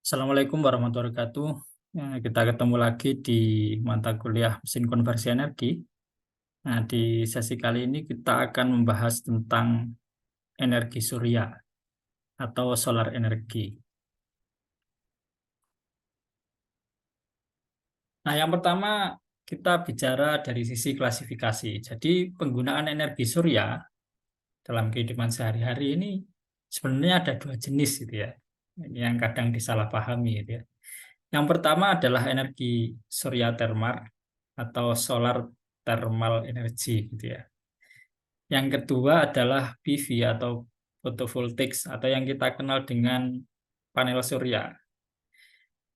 Assalamualaikum warahmatullahi wabarakatuh. Kita ketemu lagi di mata kuliah mesin konversi energi. Nah, di sesi kali ini kita akan membahas tentang energi surya atau solar energi. Nah, yang pertama kita bicara dari sisi klasifikasi. Jadi, penggunaan energi surya dalam kehidupan sehari-hari ini sebenarnya ada dua jenis gitu ya. Ini yang kadang disalahpahami gitu ya. Yang pertama adalah energi surya termal atau solar thermal energy gitu ya. Yang kedua adalah PV atau photovoltaic atau yang kita kenal dengan panel surya.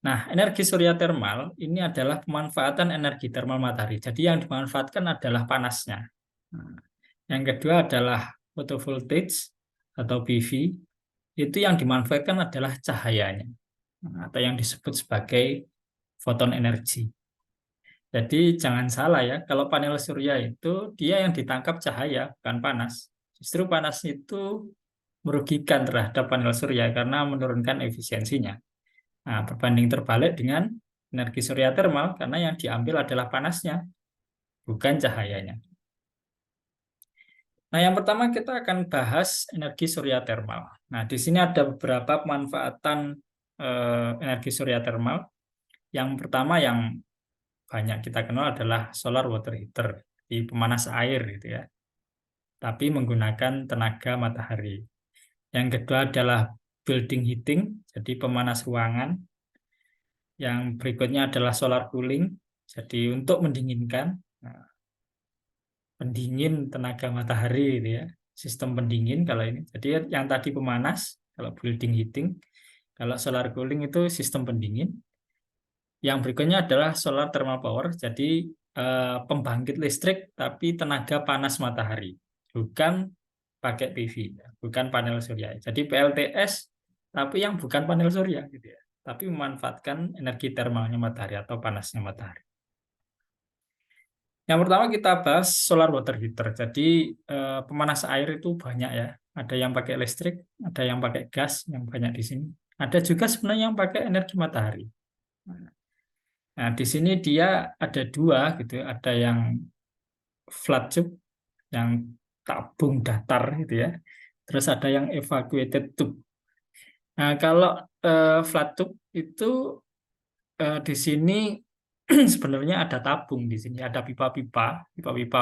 Nah, energi surya termal ini adalah pemanfaatan energi termal matahari. Jadi yang dimanfaatkan adalah panasnya. Nah, yang kedua adalah photovoltaic atau PV. Itu yang dimanfaatkan adalah cahayanya atau yang disebut sebagai foton energi. Jadi jangan salah ya, kalau panel surya itu dia yang ditangkap cahaya, bukan panas. Justru panas itu merugikan terhadap panel surya karena menurunkan efisiensinya. Nah, berbanding terbalik dengan energi surya termal karena yang diambil adalah panasnya, bukan cahayanya. Nah, yang pertama kita akan bahas energi surya termal. Nah, di sini ada beberapa pemanfaatan energi surya termal. Yang pertama yang banyak kita kenal adalah solar water heater, di pemanas air gitu ya, tapi menggunakan tenaga matahari. Yang kedua adalah building heating, jadi pemanas ruangan. Yang berikutnya adalah solar cooling, jadi untuk mendinginkan. Nah, pendingin tenaga matahari gitu ya, sistem pendingin kalau ini. Jadi yang tadi pemanas, kalau building heating, kalau solar cooling itu sistem pendingin. Yang berikutnya adalah solar thermal power, jadi pembangkit listrik tapi tenaga panas matahari, bukan pakai PV, bukan panel surya. Jadi PLTS tapi yang bukan panel surya gitu ya, tapi memanfaatkan energi termalnya matahari atau panasnya matahari. Yang pertama kita bahas solar water heater. Jadi pemanas air itu banyak ya. Ada yang pakai listrik, ada yang pakai gas, yang banyak di sini. Ada juga sebenarnya yang pakai energi matahari. Nah, di sini dia ada dua gitu, ada yang flat tube, yang tabung datar gitu ya. Terus ada yang evacuated tube. Nah, kalau flat tube itu di sini sebenarnya ada tabung di sini, ada pipa-pipa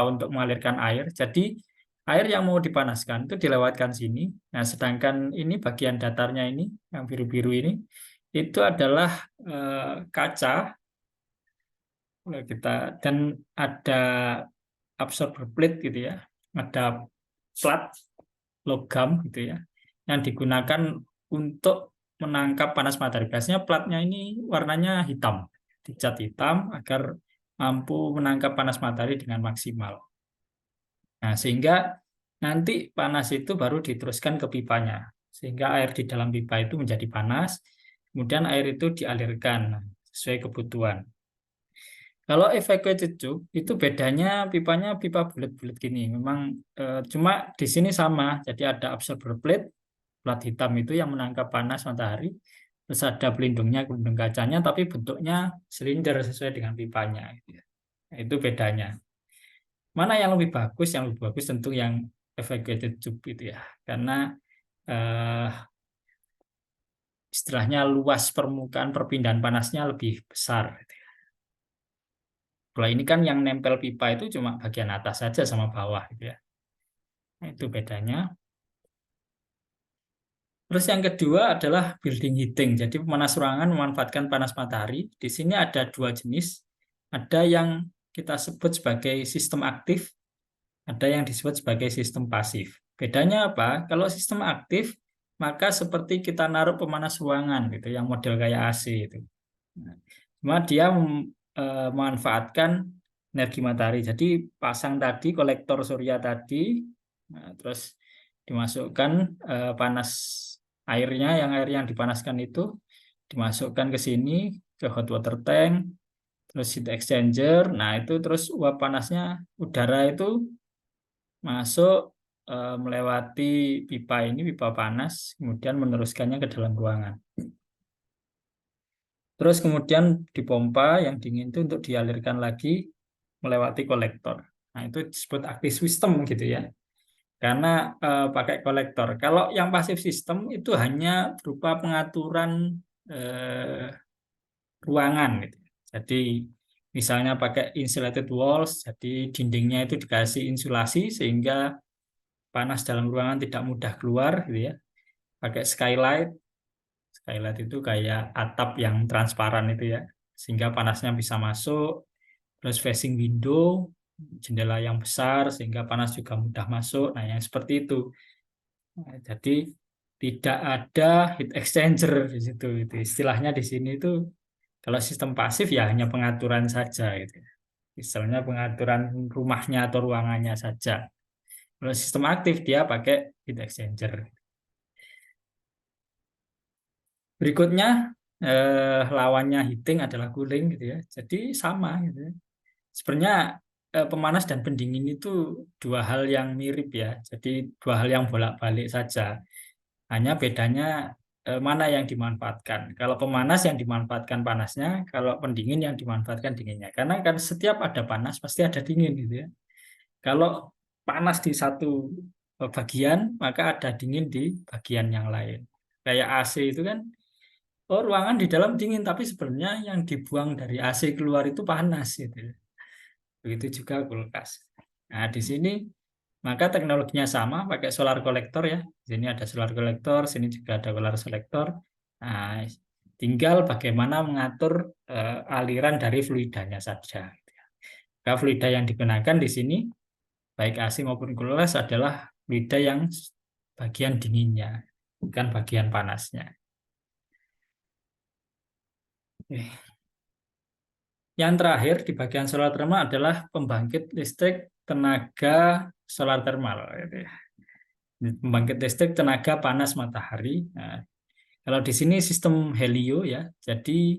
untuk mengalirkan air. Jadi air yang mau dipanaskan itu dilewatkan sini. Nah, sedangkan ini bagian datarnya ini, yang biru-biru ini, itu adalah kaca. Kita dan ada absorber plate gitu ya, ada plat logam gitu ya, yang digunakan untuk menangkap panas matahari. Biasanya platnya ini warnanya hitam, dicat hitam agar mampu menangkap panas matahari dengan maksimal. Nah, sehingga nanti panas itu baru diteruskan ke pipanya, sehingga air di dalam pipa itu menjadi panas, kemudian air itu dialirkan sesuai kebutuhan. Kalau evacuated tube itu bedanya pipanya pipa bulat-bulat gini. Memang cuma di sini sama. Jadi ada absorber plate, plat hitam itu yang menangkap panas matahari. Terus ada pelindungnya, pelindung kacanya, tapi bentuknya silinder sesuai dengan pipanya, gitu ya. Nah, itu bedanya. Mana yang lebih bagus? Yang lebih bagus tentu yang evacuated tube itu ya. Karena eh, istilahnya luas permukaan perpindahan panasnya lebih besar, gitu ya. Kalau ini kan yang nempel pipa itu cuma bagian atas saja sama bawah gitu ya. Nah, itu bedanya. Terus yang kedua adalah building heating. Jadi pemanas ruangan memanfaatkan panas matahari. Di sini ada dua jenis. Ada yang kita sebut sebagai sistem aktif, ada yang disebut sebagai sistem pasif. Bedanya apa? Kalau sistem aktif, maka seperti kita naruh pemanas ruangan gitu, yang model kayak AC itu. Nah, cuma dia memanfaatkan energi matahari. Jadi pasang tadi kolektor surya tadi, nah, terus dimasukkan panas airnya, yang air yang dipanaskan itu dimasukkan ke sini ke hot water tank, terus heat exchanger. Nah itu terus uap panasnya udara itu masuk melewati pipa ini, pipa panas, kemudian meneruskannya ke dalam ruangan. Terus kemudian dipompa yang dingin itu untuk dialirkan lagi melewati kolektor. Nah, itu disebut active system gitu ya. Karena pakai kolektor. Kalau yang pasif system itu hanya berupa pengaturan eh, ruangan gitu. Jadi misalnya pakai insulated walls, jadi dindingnya itu dikasih insulasi sehingga panas dalam ruangan tidak mudah keluar gitu ya. Pakai skylight. Skylight itu kayak atap yang transparan itu ya, sehingga panasnya bisa masuk. Terus facing window, jendela yang besar sehingga panas juga mudah masuk. Nah, yang seperti itu. Nah, jadi tidak ada heat exchanger di situ. Itu istilahnya di sini itu kalau sistem pasif ya hanya pengaturan saja gitu. Misalnya pengaturan rumahnya atau ruangannya saja. Kalau sistem aktif dia pakai heat exchanger. Berikutnya lawannya heating adalah cooling gitu ya. Jadi sama gitu ya. Sebenarnya pemanas dan pendingin itu dua hal yang mirip ya. Jadi dua hal yang bolak-balik saja. Hanya bedanya mana yang dimanfaatkan. Kalau pemanas yang dimanfaatkan panasnya, kalau pendingin yang dimanfaatkan dinginnya. Karena kan setiap ada panas pasti ada dingin gitu ya. Kalau panas di satu bagian, maka ada dingin di bagian yang lain. Kayak AC itu kan, oh ruangan di dalam dingin, tapi sebenarnya yang dibuang dari AC keluar itu panas gitu. Begitu juga kulkas. Nah, di sini maka teknologinya sama, pakai solar kolektor ya. Di sini ada solar kolektor, sini juga ada solar kolektor. Nah, tinggal bagaimana mengatur aliran dari fluidanya saja. Maka fluida yang digunakan di sini, baik AC maupun kulkas adalah fluida yang bagian dinginnya, bukan bagian panasnya. Oke. Yang terakhir di bagian solar thermal adalah pembangkit listrik tenaga solar thermal, gitu ya. Pembangkit listrik tenaga panas matahari. Nah, kalau di sini sistem helio ya, jadi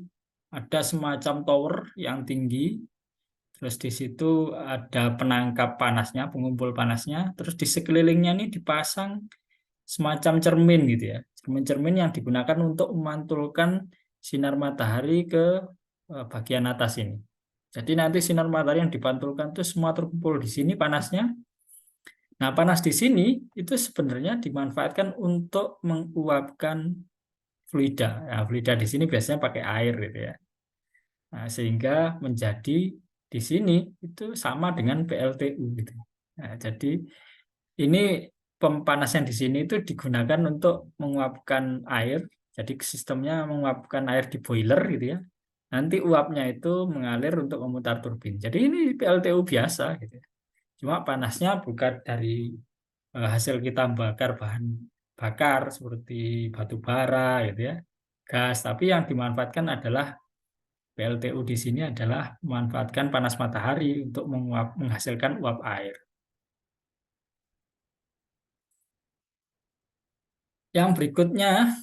ada semacam tower yang tinggi, terus di situ ada penangkap panasnya, pengumpul panasnya, terus di sekelilingnya ini dipasang semacam cermin gitu ya, cermin-cermin yang digunakan untuk memantulkan sinar matahari ke bagian atas ini. Jadi nanti sinar matahari yang dipantulkan itu semua terkumpul di sini panasnya. Nah, panas di sini itu sebenarnya dimanfaatkan untuk menguapkan fluida. Nah, fluida di sini biasanya pakai air gitu ya. Nah, sehingga menjadi di sini itu sama dengan PLTU gitu. Nah, jadi ini pemanasan di sini itu digunakan untuk menguapkan air. Jadi sistemnya menguapkan air di boiler gitu ya. Nanti uapnya itu mengalir untuk memutar turbin. Jadi ini PLTU biasa gitu ya. Cuma panasnya bukan dari hasil kita bakar bahan bakar seperti batu bara gitu ya, gas, tapi yang dimanfaatkan adalah PLTU di sini adalah memanfaatkan panas matahari untuk menghasilkan uap air. Yang berikutnya,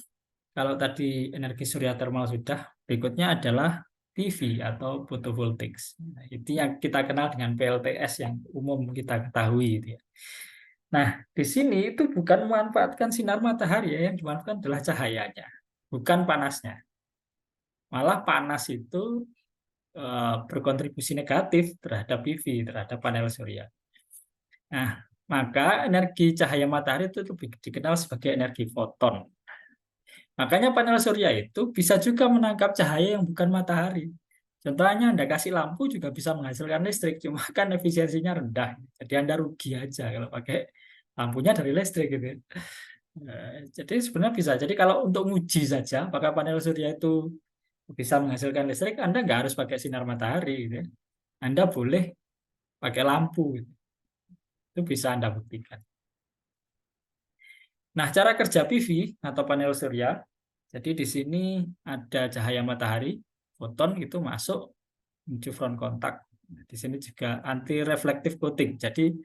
kalau tadi energi surya termal sudah, berikutnya adalah PV atau photovoltaics. Nah, itu yang kita kenal dengan PLTS yang umum kita ketahui gitu ya. Nah, di sini itu bukan memanfaatkan sinar matahari ya, yang dimanfaatkan adalah cahayanya, bukan panasnya. Malah panas itu berkontribusi negatif terhadap PV, terhadap panel surya. Nah, maka energi cahaya matahari itu lebih dikenal sebagai energi foton. Makanya panel surya itu bisa juga menangkap cahaya yang bukan matahari. Contohnya Anda kasih lampu juga bisa menghasilkan listrik, cuma kan efisiensinya rendah. Jadi Anda rugi aja kalau pakai lampunya dari listrik gitu ya. Jadi sebenarnya bisa. Jadi kalau untuk nguji saja apakah panel surya itu bisa menghasilkan listrik, Anda nggak harus pakai sinar matahari gitu ya. Anda boleh pakai lampu gitu. Itu bisa Anda buktikan. Nah, cara kerja PV atau panel surya, jadi di sini ada cahaya matahari, foton itu masuk menuju front kontak. Di sini juga anti reflective coating. Jadi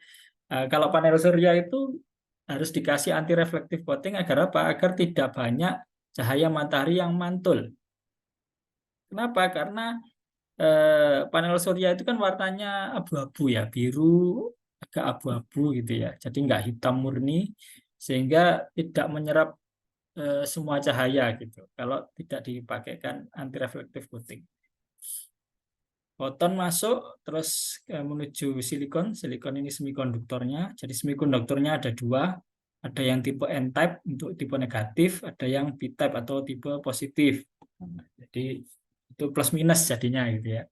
kalau panel surya itu harus dikasih anti reflective coating agar apa? Agar tidak banyak cahaya matahari yang mantul. Kenapa? Karena panel surya itu kan warnanya abu-abu ya, biru agak abu-abu gitu ya. Jadi nggak hitam murni, sehingga tidak menyerap semua cahaya gitu. Kalau tidak dipakaikan anti reflective coating. Foton masuk terus menuju silikon. Silikon ini semikonduktornya. Jadi semikonduktornya ada dua. Ada yang tipe N-type untuk tipe negatif, ada yang P-type atau tipe positif. Jadi itu plus minus jadinya gitu ya.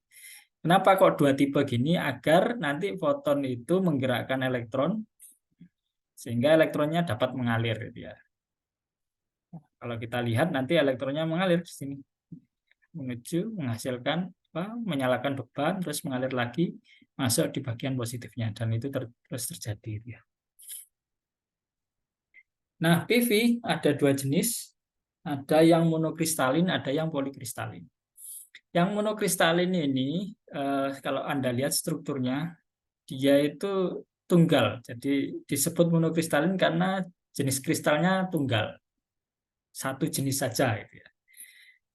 Kenapa kok dua tipe gini? Agar nanti foton itu menggerakkan elektron sehingga elektronnya dapat mengalir gitu ya. Kalau kita lihat nanti elektronnya mengalir di sini menuju menghasilkan apa, menyalakan beban terus mengalir lagi masuk di bagian positifnya dan itu terus terjadi gitu ya. Nah, PV ada dua jenis, ada yang monokristalin, ada yang polikristalin. Yang monokristalin ini kalau Anda lihat strukturnya dia itu tunggal. Jadi disebut monokristalin karena jenis kristalnya tunggal, satu jenis saja gitu ya.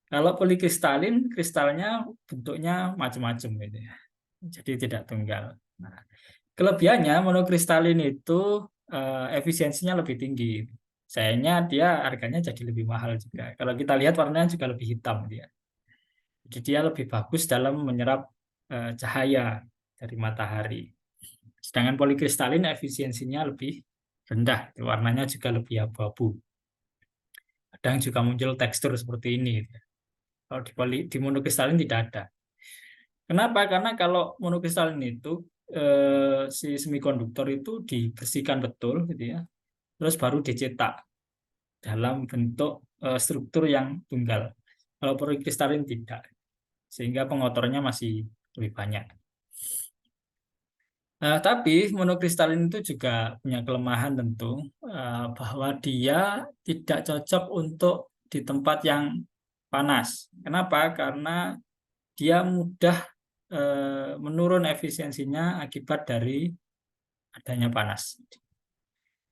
Kalau polikristalin, kristalnya bentuknya macam-macam gitu ya. Jadi tidak tunggal. Nah, kelebihannya monokristalin itu efisiensinya lebih tinggi. Sayangnya dia harganya jadi lebih mahal juga. Kalau kita lihat warnanya juga lebih hitam dia. Jadi dia lebih bagus dalam menyerap cahaya dari matahari. Sedangkan polikristalin efisiensinya lebih rendah, warnanya juga lebih abu-abu. Kadang juga muncul tekstur seperti ini. Kalau di monokristalin tidak ada. Kenapa? Karena kalau monokristalin itu si semikonduktor itu dibersihkan betul gitu ya. Terus baru dicetak dalam bentuk struktur yang tunggal. Kalau polikristalin tidak. Sehingga pengotornya masih lebih banyak. Tapi monokristalin itu juga punya kelemahan tentu bahwa dia tidak cocok untuk di tempat yang panas. Kenapa? Karena dia mudah menurun efisiensinya akibat dari adanya panas.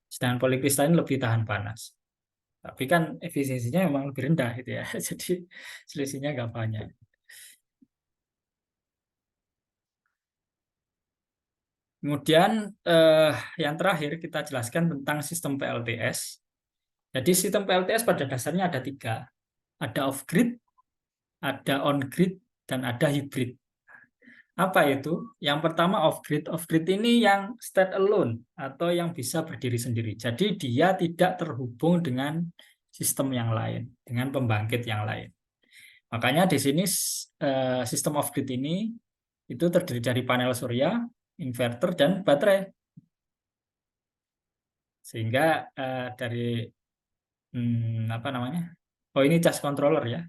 Sedangkan polikristalin lebih tahan panas. Tapi kan efisiensinya memang lebih rendah gitu ya. Jadi selisihnya nggak banyak. Kemudian yang terakhir kita jelaskan tentang sistem PLTS. Jadi sistem PLTS pada dasarnya ada tiga. Ada off-grid, ada on-grid, dan ada hybrid. Apa itu? Yang pertama off-grid. Off-grid ini yang stand alone atau yang bisa berdiri sendiri. Jadi dia tidak terhubung dengan sistem yang lain, dengan pembangkit yang lain. Makanya di sini sistem off-grid ini itu terdiri dari panel surya, inverter, dan baterai. Sehingga dari apa namanya? Oh ini cas controller ya.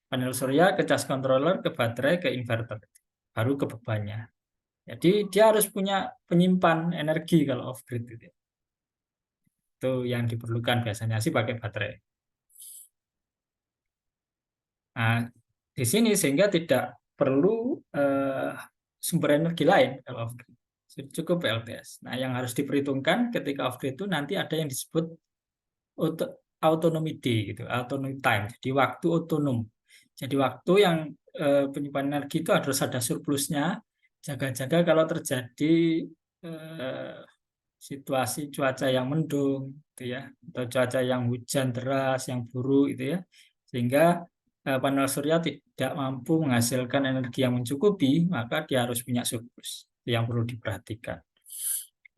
Panel surya ke cas controller, ke baterai, ke inverter. Baru ke bebannya. Jadi dia harus punya penyimpan energi kalau off grid gitu. Itu yang diperlukan biasanya sih pakai baterai. Nah, di sini sehingga tidak perlu sumber energi lain kalau off grid. Cukup PLTS. Nah, yang harus diperhitungkan ketika off grid itu nanti ada yang disebut autonomy day gitu, autonomy time. Jadi waktu otonom. Jadi waktu yang penyimpanan energi itu harus ada surplusnya. Jaga-jaga kalau terjadi eh, situasi cuaca yang mendung, gitu ya, atau cuaca yang hujan deras, yang buruk, gitu ya, sehingga panel surya tidak mampu menghasilkan energi yang mencukupi, maka dia harus punya surplus. Itu yang perlu diperhatikan.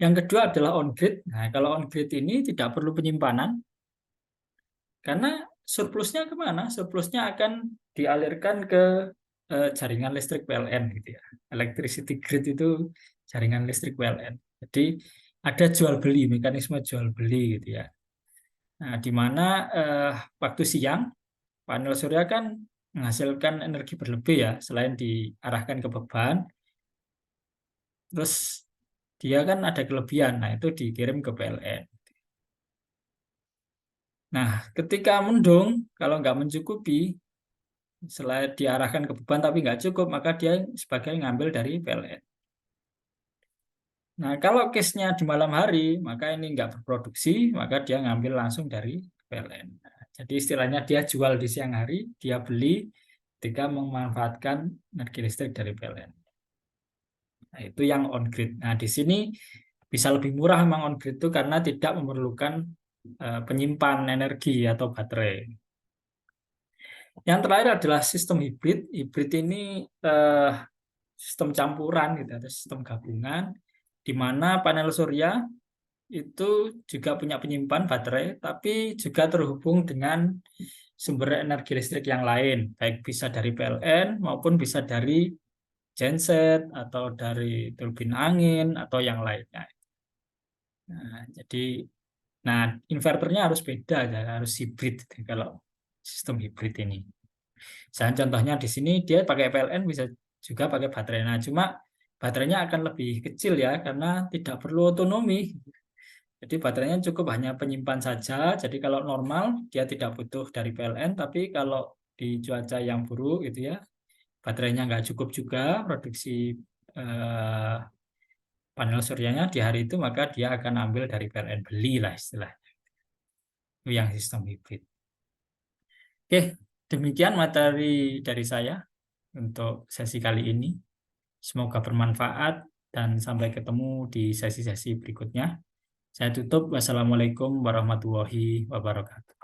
Yang kedua adalah on grid. Nah, kalau on grid ini tidak perlu penyimpanan, karena surplusnya kemana? Surplusnya akan dialirkan ke jaringan listrik PLN gitu ya. Electricity grid itu jaringan listrik PLN. Jadi ada jual beli, mekanisme jual beli gitu ya. Nah, di mana waktu siang panel surya kan menghasilkan energi berlebih ya, selain diarahkan ke beban, terus dia kan ada kelebihan. Nah, itu dikirim ke PLN. Nah, ketika mendung, kalau nggak mencukupi, selain diarahkan ke beban tapi nggak cukup, maka dia sebagai ngambil dari PLN. Nah, kalau case-nya di malam hari, maka ini nggak berproduksi, maka dia ngambil langsung dari PLN. Nah, jadi istilahnya dia jual di siang hari, dia beli ketika memanfaatkan energi listrik dari PLN. Nah, itu yang on-grid. Nah, di sini bisa lebih murah memang on-grid itu karena tidak memerlukan penyimpan energi atau baterai. Yang terakhir adalah sistem hibrid. Hibrid ini sistem campuran gitu atau sistem gabungan di mana panel surya itu juga punya penyimpan baterai tapi juga terhubung dengan sumber energi listrik yang lain, baik bisa dari PLN maupun bisa dari genset atau dari turbin angin atau yang lainnya. Jadi, nah inverternya harus beda ya, harus hibrid kalau sistem hibrid ini. Misalnya contohnya di sini dia pakai PLN bisa juga pakai baterai. Nah, cuma baterainya akan lebih kecil ya karena tidak perlu otonomi. Jadi baterainya cukup hanya penyimpan saja. Jadi kalau normal dia tidak butuh dari PLN, tapi kalau di cuaca yang buruk gitu ya, baterainya nggak cukup juga produksi eh, panel suryanya di hari itu, maka dia akan ambil dari PLN, beli lah istilah. Itu yang sistem hibrid. Oke, demikian materi dari saya untuk sesi kali ini. Semoga bermanfaat dan sampai ketemu di sesi-sesi berikutnya. Saya tutup. Wassalamualaikum warahmatullahi wabarakatuh.